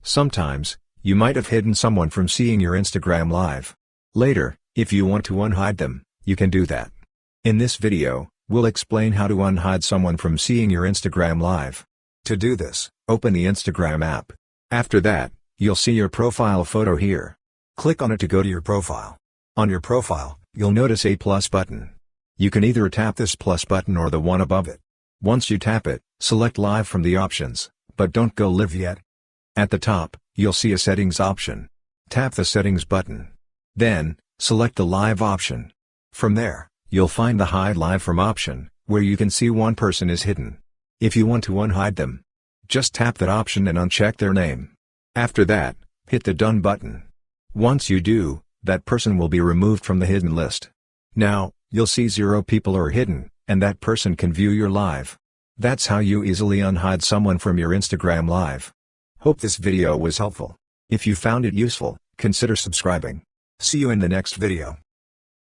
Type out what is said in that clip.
Sometimes, you might have hidden someone from seeing your Instagram live. Later, if you want to unhide them, you can do that. In this video, we'll explain how to unhide someone from seeing your Instagram live. To do this, open the Instagram app. After that, you'll see your profile photo here. Click on it to go to your profile. On your profile, you'll notice a plus button. You can either tap this plus button or the one above it. Once you tap it, select Live from the options, but don't go live yet. At the top, you'll see a Settings option. Tap the Settings button. Then, select the Live option. From there, you'll find the Hide Live From option, where you can see one person is hidden. If you want to unhide them, just tap that option and uncheck their name. After that, hit the Done button. Once you do, that person will be removed from the hidden list. Now, you'll see 0 people are hidden, and that person can view your live. That's how you easily unhide someone from your Instagram live. Hope this video was helpful. If you found it useful, consider subscribing. See you in the next video.